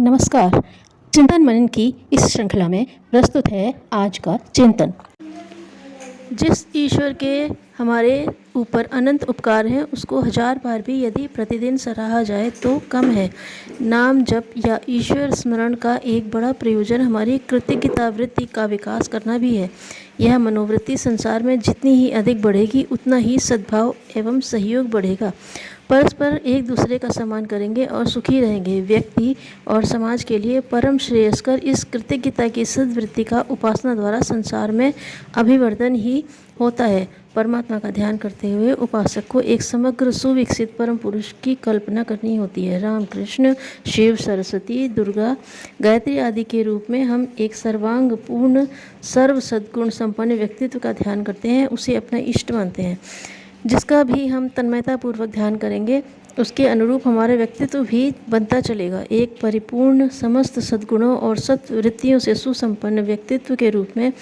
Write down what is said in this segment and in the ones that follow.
नमस्कार। चिंतन मनन की इस श्रृंखला में प्रस्तुत है आज का चिंतन। जिस ईश्वर के हमारे ऊपर अनंत उपकार हैं उसको हजार बार भी यदि प्रतिदिन सराहा जाए तो कम है। नाम जप या ईश्वर स्मरण का एक बड़ा प्रयोजन हमारी कृतज्ञता वृत्ति का विकास करना भी है। यह मनोवृत्ति संसार में जितनी ही अधिक बढ़ेगी उतना ही सद्भाव एवं सहयोग बढ़ेगा। परस्पर एक दूसरे का सम्मान करेंगे और सुखी रहेंगे। व्यक्ति और समाज के लिए परम श्रेयस्कर इस कृतज्ञता की सद्वृत्ति का उपासना द्वारा संसार में अभिवर्धन ही होता है। परमात्मा का ध्यान करते हुए उपासक को एक समग्र सुविकसित परम पुरुष की कल्पना करनी होती है। राम, कृष्ण, शिव, सरस्वती, दुर्गा, गायत्री आदि के रूप में हम एक सर्वांग पूर्ण सर्व सद्गुण संपन्न व्यक्तित्व का ध्यान करते हैं, उसे अपना इष्ट मानते हैं। जिसका भी हम तन्मयतापूर्वक ध्यान करेंगे उसके अनुरूप हमारा व्यक्तित्व भी बनता चलेगा। एक परिपूर्ण समस्त सद्गुणों और सत्वृत्तियों से सुसंपन्न व्यक्तित्व के रूप में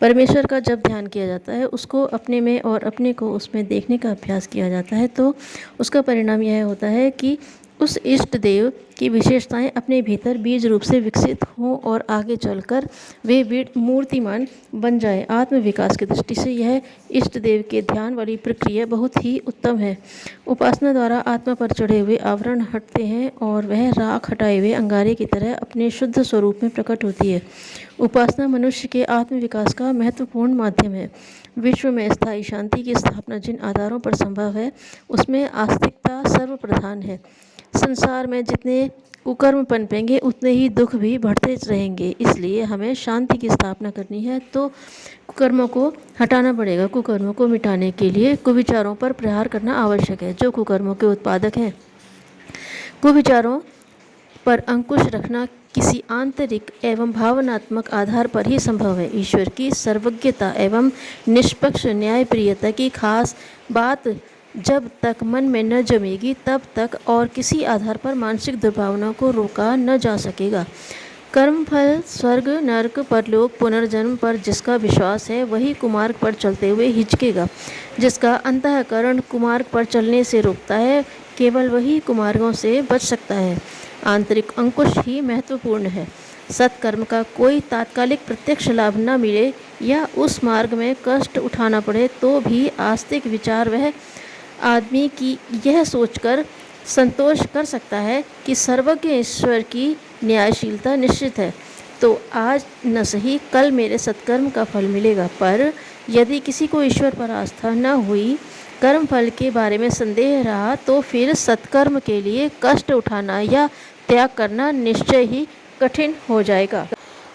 परमेश्वर का जब ध्यान किया जाता है, उसको अपने में और अपने को उसमें देखने का अभ्यास किया जाता है, तो उसका परिणाम यह होता है कि उस इष्ट देव की विशेषताएं अपने भीतर बीज रूप से विकसित हों और आगे चलकर वे मूर्तिमान बन जाए। आत्म विकास की दृष्टि से यह इष्ट देव के ध्यान वाली प्रक्रिया बहुत ही उत्तम है। उपासना द्वारा आत्मा पर चढ़े हुए आवरण हटते हैं और वह राख हटाए हुए अंगारे की तरह अपने शुद्ध स्वरूप में प्रकट होती है। उपासना मनुष्य के आत्म विकास का महत्वपूर्ण माध्यम है। विश्व में स्थायी शांति की स्थापना जिन आधारों पर संभव है उसमें आस्तिकता सर्वप्रधान है। संसार में जितने कुकर्म पनपेंगे उतने ही दुख भी बढ़ते रहेंगे। इसलिए हमें शांति की स्थापना करनी है तो कुकर्मों को हटाना पड़ेगा। कुकर्मों को मिटाने के लिए कुविचारों पर प्रहार करना आवश्यक है, जो कुकर्मों के उत्पादक हैं। कुविचारों पर अंकुश रखना किसी आंतरिक एवं भावनात्मक आधार पर ही संभव है। ईश्वर की सर्वज्ञता एवं निष्पक्ष न्यायप्रियता की खास बात जब तक मन में न जमेगी तब तक और किसी आधार पर मानसिक दुर्भावना को रोका न जा सकेगा। कर्मफल, स्वर्ग, नरक, परलोक, पुनर्जन्म पर जिसका विश्वास है वही कुमार्ग पर चलते हुए हिचकेगा। जिसका अंतःकरण कुमार्ग पर चलने से रोकता है, केवल वही कुमार्गों से बच सकता है। आंतरिक अंकुश ही महत्वपूर्ण है। सत्कर्म का कोई तात्कालिक प्रत्यक्ष लाभ न मिले या उस मार्ग में कष्ट उठाना पड़े तो भी आस्तिक विचार वह आदमी की यह सोचकर संतोष कर सकता है कि सर्वज्ञ ईश्वर की न्यायशीलता निश्चित है, तो आज न सही कल मेरे सत्कर्म का फल मिलेगा। पर यदि किसी को ईश्वर पर आस्था न हुई, कर्म फल के बारे में संदेह रहा, तो फिर सत्कर्म के लिए कष्ट उठाना या त्याग करना निश्चय ही कठिन हो जाएगा।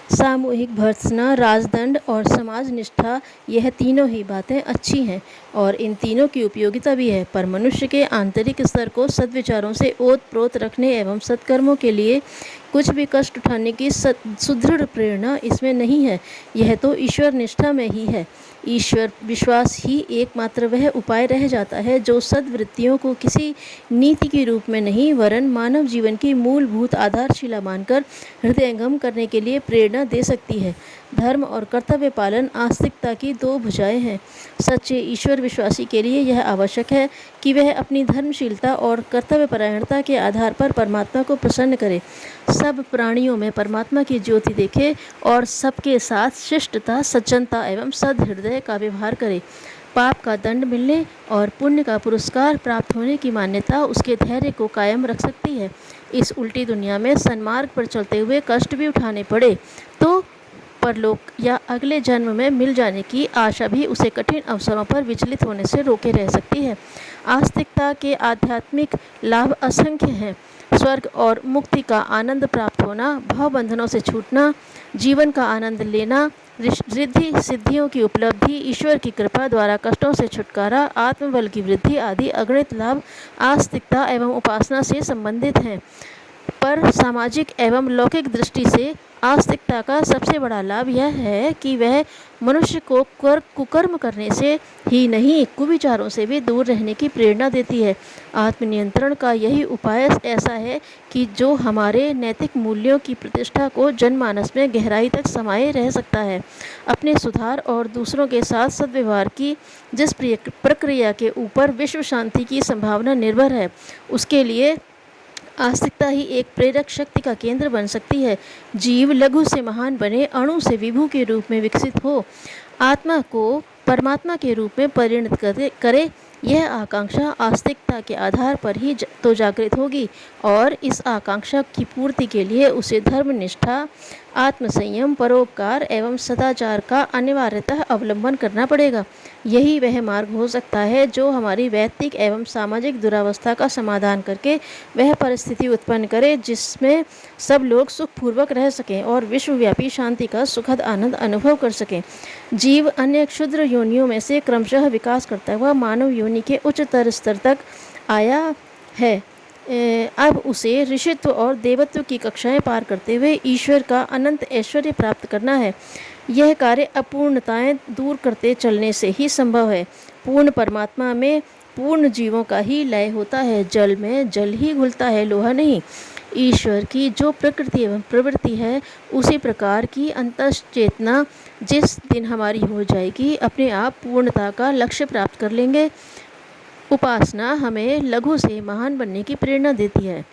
सामूहिक भर्त्सना, राजदंड और समाज निष्ठा, यह तीनों ही बातें अच्छी हैं और इन तीनों की उपयोगिता भी है, पर मनुष्य के आंतरिक स्तर को सद्विचारों से ओतप्रोत रखने एवं सत्कर्मों के लिए कुछ भी कष्ट उठाने की सुदृढ़ प्रेरणा इसमें नहीं है। यह तो ईश्वर निष्ठा में ही है। ईश्वर विश्वास ही एकमात्र वह उपाय रह जाता है जो सद्वृत्तियों को किसी नीति के रूप में नहीं वरन मानव जीवन की मूलभूत आधारशिला मानकर हृदयंगम करने के लिए प्रेरणा दे सकती है। धर्म और कर्तव्य पालन आस्तिकता की दो भुजाएं हैं। सच्चे ईश्वर विश्वासी के लिए यह आवश्यक है कि वह अपनी धर्मशीलता और कर्तव्यपरायणता के आधार पर परमात्मा को प्रसन्न करे, सब प्राणियों में परमात्मा की ज्योति देखे और सबके साथ शिष्टता, सज्जनता एवं सद्हृदय का व्यवहार करे। पाप का दंड मिलने और पुण्य का पुरस्कार प्राप्त होने की मान्यता उसके धैर्य को कायम रख सकती है। इस उल्टी दुनिया में सन्मार्ग पर चलते हुए कष्ट भी उठाने पड़े तो परलोक या अगले जन्म में मिल जाने की आशा भी उसे कठिन अवसरों पर विचलित होने से रोके रह सकती है। आस्तिकता के आध्यात्मिक लाभ असंख्य हैं। स्वर्ग और मुक्ति का आनंद प्राप्त होना, भवबंधनों से छूटना, जीवन का आनंद लेना, रिद्धि सिद्धियों की उपलब्धि, ईश्वर की कृपा द्वारा कष्टों से छुटकारा, आत्मबल की वृद्धि आदि अगणित लाभ आस्तिकता एवं उपासना से संबंधित हैं। पर सामाजिक एवं लौकिक दृष्टि से आस्तिकता का सबसे बड़ा लाभ यह है कि वह मनुष्य को कुकर्म करने से ही नहीं कुविचारों से भी दूर रहने की प्रेरणा देती है। आत्मनियंत्रण का यही उपाय ऐसा है कि जो हमारे नैतिक मूल्यों की प्रतिष्ठा को जनमानस में गहराई तक समाये रह सकता है। अपने सुधार और दूसरों के साथ सद्व्यवहार की जिस प्रक्रिया के ऊपर विश्व शांति की संभावना निर्भर है, उसके लिए आस्तिकता ही एक प्रेरक शक्ति का केंद्र बन सकती है। जीव लघु से महान बने, अणु से विभु के रूप में विकसित हो, आत्मा को परमात्मा के रूप में परिणत करे। यह आकांक्षा आस्तिकता के आधार पर ही तो जागृत होगी, और इस आकांक्षा की पूर्ति के लिए उसे धर्मनिष्ठा, आत्मसंयम, परोपकार एवं सदाचार का अनिवार्यतः अवलंबन करना पड़ेगा। यही वह मार्ग हो सकता है जो हमारी वैयक्तिक एवं सामाजिक दुरावस्था का समाधान करके वह परिस्थिति उत्पन्न करे जिसमें सब लोग सुखपूर्वक रह सकें और विश्वव्यापी शांति का सुखद आनंद अनुभव कर सकें। जीव अन्य क्षुद्र योनियों में से क्रमशः विकास करता हुआ मानव योनि के उच्चतर स्तर तक आया है। अब उसे ऋषित्व और देवत्व की कक्षाएं पार करते हुए ईश्वर का अनंत ऐश्वर्य प्राप्त करना है। यह कार्य अपूर्णताएं दूर करते चलने से ही संभव है। पूर्ण परमात्मा में पूर्ण जीवों का ही लय होता है। जल में जल ही घुलता है, लोहा नहीं। ईश्वर की जो प्रकृति एवं प्रवृत्ति है, उसी प्रकार की अंतश्चेतना जिस दिन हमारी हो जाएगी, अपने आप पूर्णता का लक्ष्य प्राप्त कर लेंगे। उपासना हमें लघु से महान बनने की प्रेरणा देती है।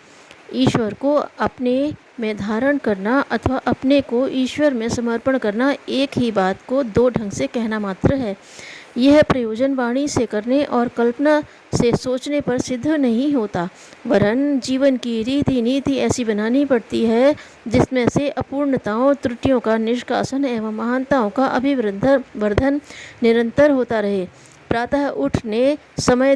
ईश्वर को अपने में धारण करना अथवा अपने को ईश्वर में समर्पण करना एक ही बात को दो ढंग से कहना मात्र है। यह प्रयोजन वाणी से करने और कल्पना से सोचने पर सिद्ध नहीं होता, वरन जीवन की रीति नीति ऐसी बनानी पड़ती है जिसमें से अपूर्णताओं, त्रुटियों का निष्कासन एवं महानताओं का अभिवर्धन निरंतर होता रहे। प्रातः उठते समय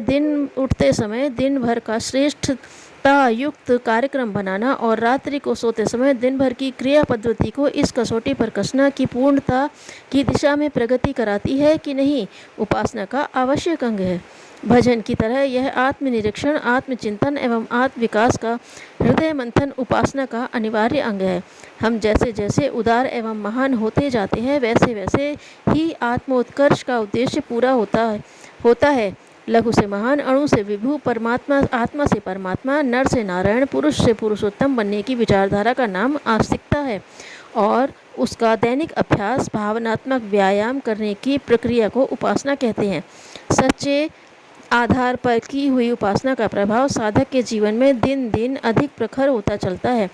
दिन भर का श्रेष्ठता युक्त कार्यक्रम बनाना और रात्रि को सोते समय दिन भर की क्रिया पद्धति को इस कसौटी पर कसना कि पूर्णता की दिशा में प्रगति कराती है कि नहीं, उपासना का आवश्यक अंग है। भजन की तरह यह आत्मनिरीक्षण, आत्मचिंतन एवं आत्मविकास का हृदय मंथन उपासना का अनिवार्य अंग है। हम जैसे जैसे उदार एवं महान होते जाते हैं, वैसे वैसे ही आत्मोत्कर्ष का उद्देश्य पूरा होता है। लघु से महान, अणु से विभु, परमात्मा, आत्मा से परमात्मा, नर से नारायण, पुरुष से पुरुषोत्तम बनने की विचारधारा का नाम आस्तिकता है, और उसका दैनिक अभ्यास, भावनात्मक व्यायाम करने की प्रक्रिया को उपासना कहते हैं। सच्चे आधार पर की हुई उपासना का प्रभाव साधक के जीवन में दिन दिन अधिक प्रखर होता चलता है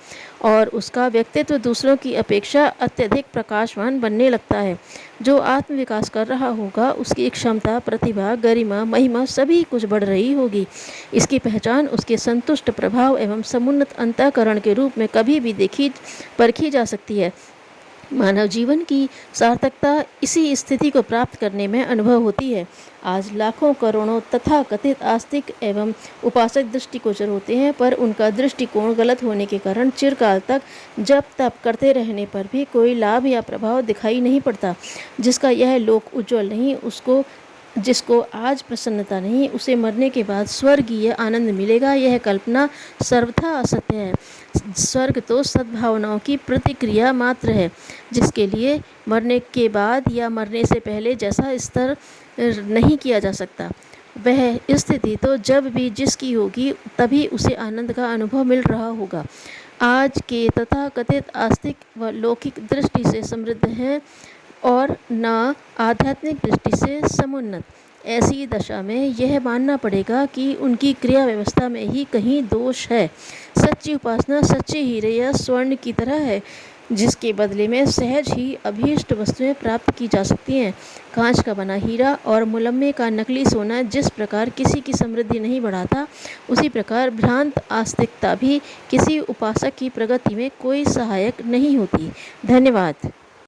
और उसका व्यक्तित्व दूसरों की अपेक्षा अत्यधिक प्रकाशवान बनने लगता है। जो आत्मविकास कर रहा होगा, उसकी क्षमता, प्रतिभा, गरिमा, महिमा सभी कुछ बढ़ रही होगी। इसकी पहचान उसके संतुष्ट प्रभाव एवं समुन्नत अंतःकरण के रूप में कभी भी परखी जा सकती है। मानव जीवन की सार्थकता इसी स्थिति को प्राप्त करने में अनुभव होती है। आज लाखों करोड़ों तथा कथित आस्तिक एवं उपासक दृष्टिगोचर होते हैं, पर उनका दृष्टिकोण गलत होने के कारण चिरकाल तक जप तप करते रहने पर भी कोई लाभ या प्रभाव दिखाई नहीं पड़ता। जिसका यह लोक उज्ज्वल नहीं, जिसको आज प्रसन्नता नहीं, उसे मरने के बाद स्वर्गीय आनंद मिलेगा, यह कल्पना सर्वथा असत्य है। स्वर्ग तो सद्भावनाओं की प्रतिक्रिया मात्र है, जिसके लिए मरने के बाद या मरने से पहले जैसा स्तर नहीं किया जा सकता। वह स्थिति तो जब भी जिसकी होगी, तभी उसे आनंद का अनुभव मिल रहा होगा। आज के तथाकथित आस्तिक व लौकिक दृष्टि से समृद्ध हैं और न आध्यात्मिक दृष्टि से समुन्नत। ऐसी दशा में यह मानना पड़ेगा कि उनकी क्रिया व्यवस्था में ही कहीं दोष है। सच्ची उपासना सच्चे हीरे या स्वर्ण की तरह है, जिसके बदले में सहज ही अभीष्ट वस्तुएं प्राप्त की जा सकती हैं। कांच का बना हीरा और मुलम्मे का नकली सोना जिस प्रकार किसी की समृद्धि नहीं बढ़ाता, उसी प्रकार भ्रांत आस्तिकता भी किसी उपासक की प्रगति में कोई सहायक नहीं होती। धन्यवाद।